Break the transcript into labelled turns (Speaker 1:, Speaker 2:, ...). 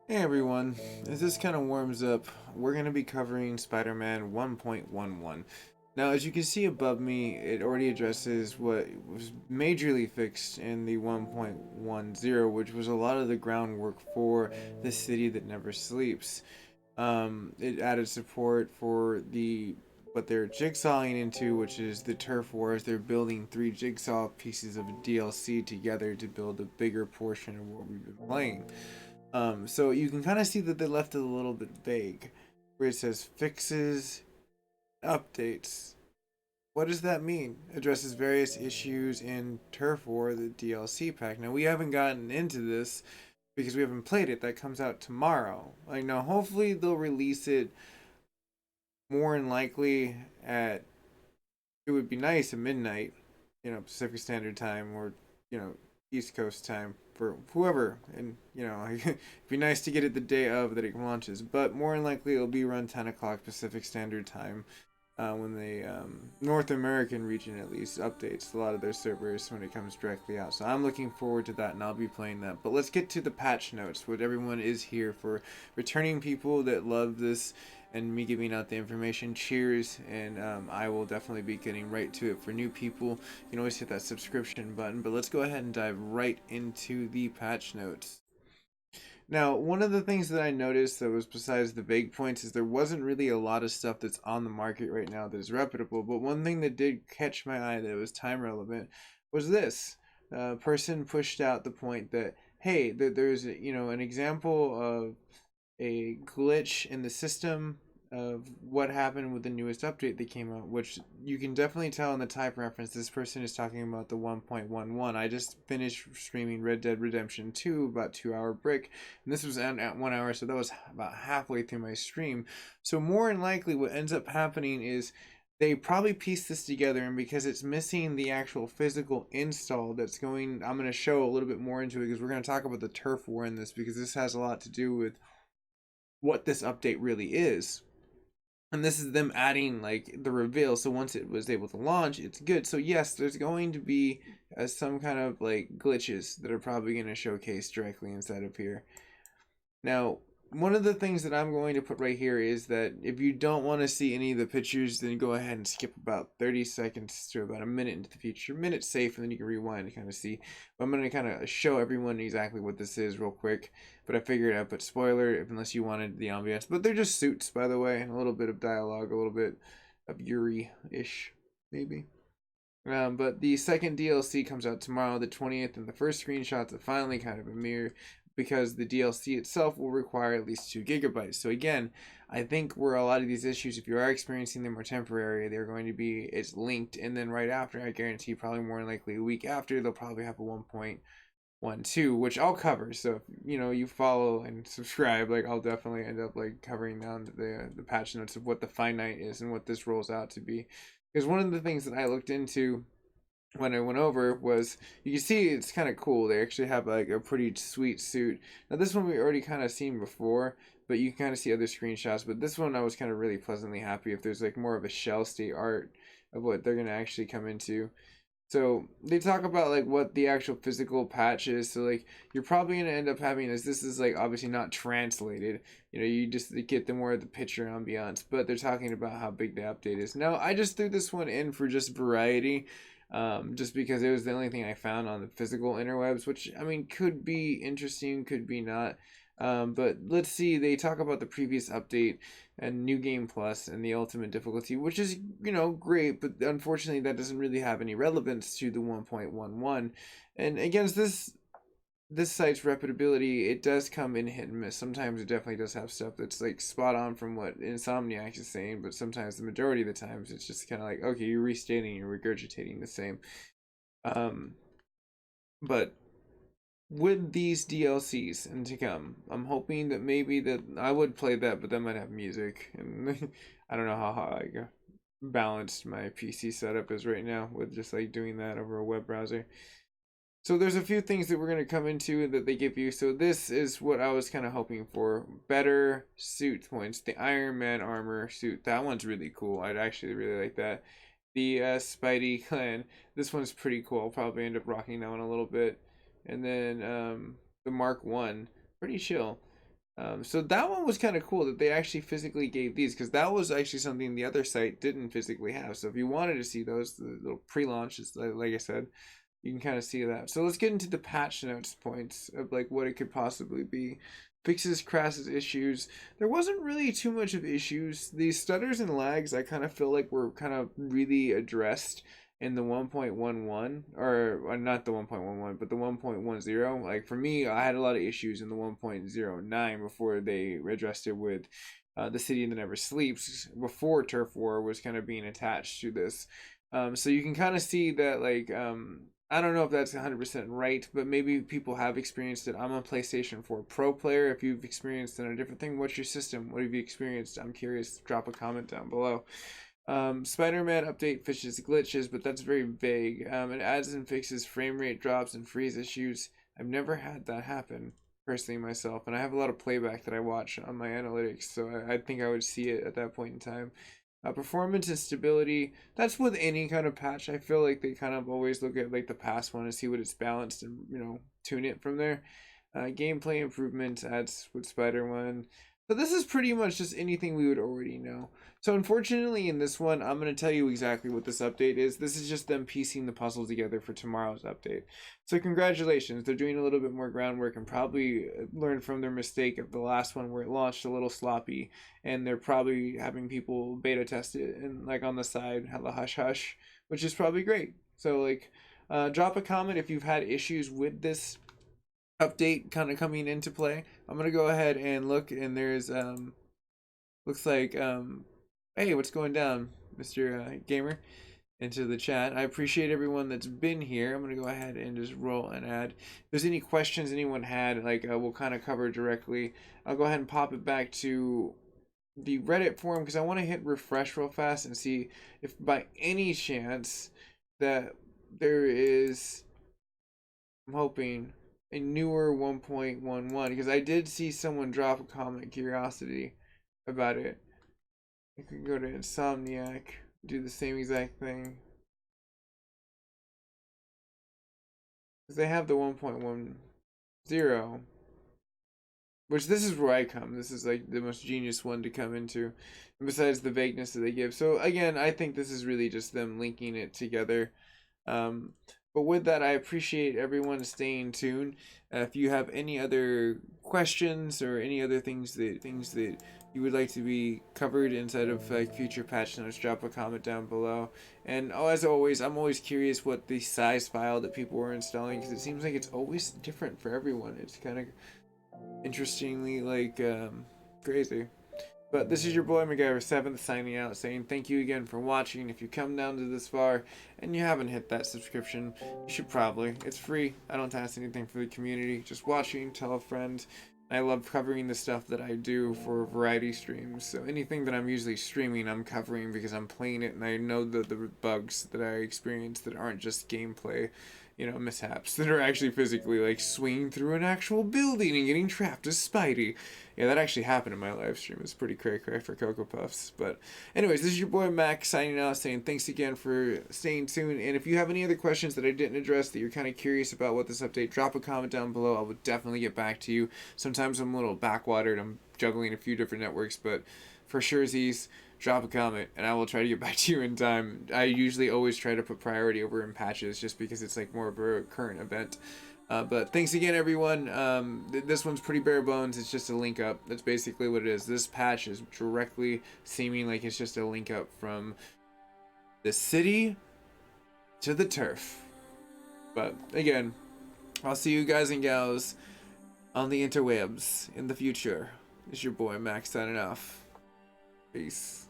Speaker 1: Hey everyone, as this kind of warms up, we're going to be covering Spider-Man 1.11. Now, as you can see above me, it already addresses what was majorly fixed in the 1.10, which was a lot of the groundwork for the city that never sleeps. It added support for what they're jigsawing into, which is the turf wars. They're building three jigsaw pieces of a DLC together to build a bigger portion of what we've been playing. So you can kind of see that they left it a little bit vague, where it says fixes, updates. What does that mean? Addresses various issues in Turf War, the DLC pack. Now we haven't gotten into this because we haven't played it. That comes out tomorrow. Like now, hopefully they'll release it more than likely at. It would be nice at midnight, Pacific Standard Time or East Coast time for whoever, and it'd be nice to get it the day of that it launches. But more than likely, it'll be around 10 o'clock Pacific Standard Time when the North American region at least updates a lot of their servers when it comes directly out. So I'm looking forward to that, and I'll be playing that. But let's get to the patch notes. What everyone is here for: returning people that love this and me giving out the information. Cheers, and I will definitely be getting right to it. For new people, you can always hit that subscription button. But let's go ahead and dive right into the patch notes. Now, one of the things that I noticed that was besides the big points is there wasn't really a lot of stuff that's on the market right now that is reputable. But one thing that did catch my eye that was time relevant was this. Person pushed out the point that hey, there's an example of a glitch in the system of what happened with the newest update that came out, which you can definitely tell in the type reference. This person is talking about the 1.11. I just finished streaming Red Dead Redemption 2, about 2 hour break, and this was at 1 hour, so that was about halfway through my stream. So more than likely, what ends up happening is they probably pieced this together, and because it's missing the actual physical install I'm going to show a little bit more into it because we're going to talk about the turf war in this because this has a lot to do with what this update really is. And this is them adding like the reveal. So once it was able to launch, it's good. So yes, there's going to be some kind of like glitches that are probably going to showcase directly inside of here. Now, one of the things that I'm going to put right here is that if you don't want to see any of the pictures, then go ahead and skip about 30 seconds to about a minute into the future. Minute safe, and then you can rewind to kind of see. But I'm going to kind of show everyone exactly what this is real quick. But I figured I'd put spoiler unless you wanted the ambiance. But they're just suits, by the way, and a little bit of dialogue, a little bit of Yuri-ish, maybe. But the second DLC comes out tomorrow, the 20th, and the first screenshots are finally kind of a mirror because the DLC itself will require at least 2 gigabytes. So again, I think where a lot of these issues, if you are experiencing them, are temporary, they're going to be it's linked, and then right after, I guarantee probably more than likely a week after, they'll probably have a 1.12, which I'll cover. So if you follow and subscribe, like I'll definitely end up like covering down the patch notes of what the finite is and what this rolls out to be. Because one of the things that I looked into when I went over was you can see it's kind of cool. They actually have like a pretty sweet suit. Now this one we already kind of seen before, but you can kind of see other screenshots. But this one I was kind of really pleasantly happy if there's like more of a shell state art of what they're gonna actually come into. So they talk about like what the actual physical patch is. So like you're probably gonna end up having this is like obviously not translated. You just get the more of the picture ambiance, but they're talking about how big the update is. Now I just threw this one in for just variety. Just because it was the only thing I found on the physical interwebs, which I mean could be interesting, could be not. But let's see. They talk about the previous update and New Game Plus and the ultimate difficulty, which is great, but unfortunately that doesn't really have any relevance to the 1.11. And against this site's reputability, it does come in hit and miss. Sometimes it definitely does have stuff that's like spot on from what Insomniac is saying, but sometimes the majority of the times it's just kind of like, okay, you're restating, you're regurgitating the same. Um, but with these DLCs and to come, I'm hoping that maybe that I would play that, but that might have music, and I don't know how like balanced my PC setup is right now with just like doing that over a web browser. So there's a few things that we're going to come into that they give you. So this is what I was kind of hoping for. Better suit points. The Iron Man armor suit. That one's really cool. I'd actually really like that. The Spidey clan. This one's pretty cool. I'll probably end up rocking that one a little bit. And then the Mark 1. Pretty chill. So that one was kind of cool that they actually physically gave these, because that was actually something the other site didn't physically have. So if you wanted to see those, the little pre-launches, like I said, you can kind of see that. So let's get into the patch notes points of like what it could possibly be. Fixes, crashes, issues. There wasn't really too much of issues. These stutters and lags, I kind of feel like were kind of really addressed in the 1.11, or not the 1.11, but the 1.10. Like for me, I had a lot of issues in the 1.09 before they addressed it with the city that never sleeps, before turf war was kind of being attached to this. So you can kind of see that, like, I don't know if that's 100% right, but maybe people have experienced it. I'm a PlayStation 4 Pro player. If you've experienced it on a different thing, what's your system? What have you experienced? I'm curious. Drop a comment down below. Spider-Man update fixes glitches, but that's very vague. It adds and fixes frame rate drops and freeze issues. I've never had that happen personally myself, and I have a lot of playback that I watch on my analytics, so I think I would see it at that point in time. Performance and stability, that's with any kind of patch. I feel like they kind of always look at like the past one and see what it's balanced and, you know, tune it from there. Gameplay improvements adds with Spider-Man. So this is pretty much just anything we would already know. So unfortunately in this one, I'm going to tell you exactly what this update is. This is just them piecing the puzzle together for tomorrow's update. So congratulations, they're doing a little bit more groundwork and probably learned from their mistake of the last one where it launched a little sloppy, and they're probably having people beta test it and like on the side, hella hush hush, which is probably great. So like, drop a comment if you've had issues with this update kind of coming into play. I'm gonna go ahead and look, and there's looks like hey, what's going down, Mr. Gamer, into the chat. I appreciate everyone that's been here. I'm gonna go ahead and just roll an ad. If there's any questions anyone had, like we'll kind of cover directly. I'll go ahead and pop it back to the Reddit forum because I want to hit refresh real fast and see if by any chance that there is, I'm hoping, a newer 1.11, because I did see someone drop a comment, curiosity about it. You can go to Insomniac, do the same exact thing, because they have the 1.10, which this is where I come. This is like the most genius one to come into, and besides the vagueness that they give. So again, I think this is really just them linking it together. But with that, I appreciate everyone staying tuned. If you have any other questions or any other things that you would like to be covered inside of like future patch notes, drop a comment down below. And oh, as always, I'm always curious what the size file that people were installing, because it seems like it's always different for everyone. It's kind of interestingly like crazy. But this is your boy MacGyver7th signing out, saying thank you again for watching. If you come down to this far and you haven't hit that subscription, you should probably. It's free. I don't ask anything for the community. Just watching, tell a friend. I love covering the stuff that I do for variety streams. So anything that I'm usually streaming, I'm covering because I'm playing it and I know the bugs that I experience that aren't just gameplay, you know, mishaps, that are actually physically like swinging through an actual building and getting trapped as Spidey. Yeah, that actually happened in my live stream. It's pretty cray cray for Cocoa Puffs. But anyways, this is your boy Mac signing out, saying thanks again for staying tuned. And if you have any other questions that I didn't address that you're kind of curious about what this update, drop a comment down below. I will definitely get back to you. Sometimes I'm a little backwatered. I'm juggling a few different networks, but for sure, Z's, drop a comment and I will try to get back to you in time. I usually always try to put priority over in patches just because it's like more of a current event. But thanks again, everyone. This one's pretty bare bones. It's just a link up. That's basically what it is. This patch is directly seeming like it's just a link up from the city to the turf. But again, I'll see you guys and gals on the interwebs in the future. It's your boy Max signing off. Peace.